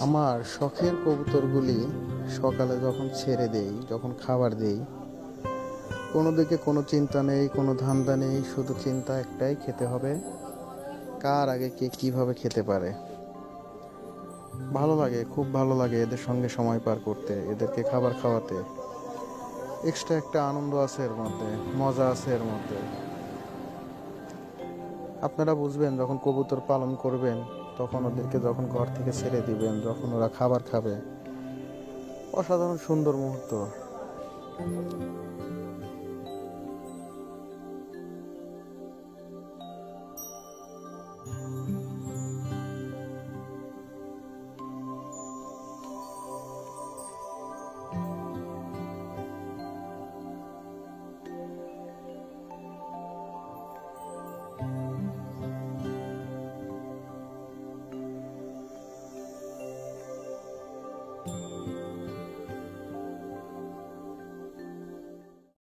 আমার শখের কবুতরগুলি সকালে যখন ছেড়ে দেই, যখন খাবার দেই, কোনো দিকে কোনো চিন্তা নেই, কোনো ধান্দা নেই, শুধু চিন্তা একটাই, খেতে হবে। কার আগে কে কিভাবে খেতে পারে। ভালো লাগে, খুব ভালো লাগে এদের সঙ্গে সময় পার করতে, এদেরকে খাবার খাওয়াতে। এক্সট্রা একটা আনন্দ আছে এর মধ্যে, মজা আছে এর মধ্যে। আপনারা বুঝবেন যখন কবুতর পালন করবেন, তখন ওদেরকে যখন ঘর থেকে ছেড়ে দিবেন, যখন ওরা খাবার খাবে, অসাধারণ সুন্দর মুহূর্ত।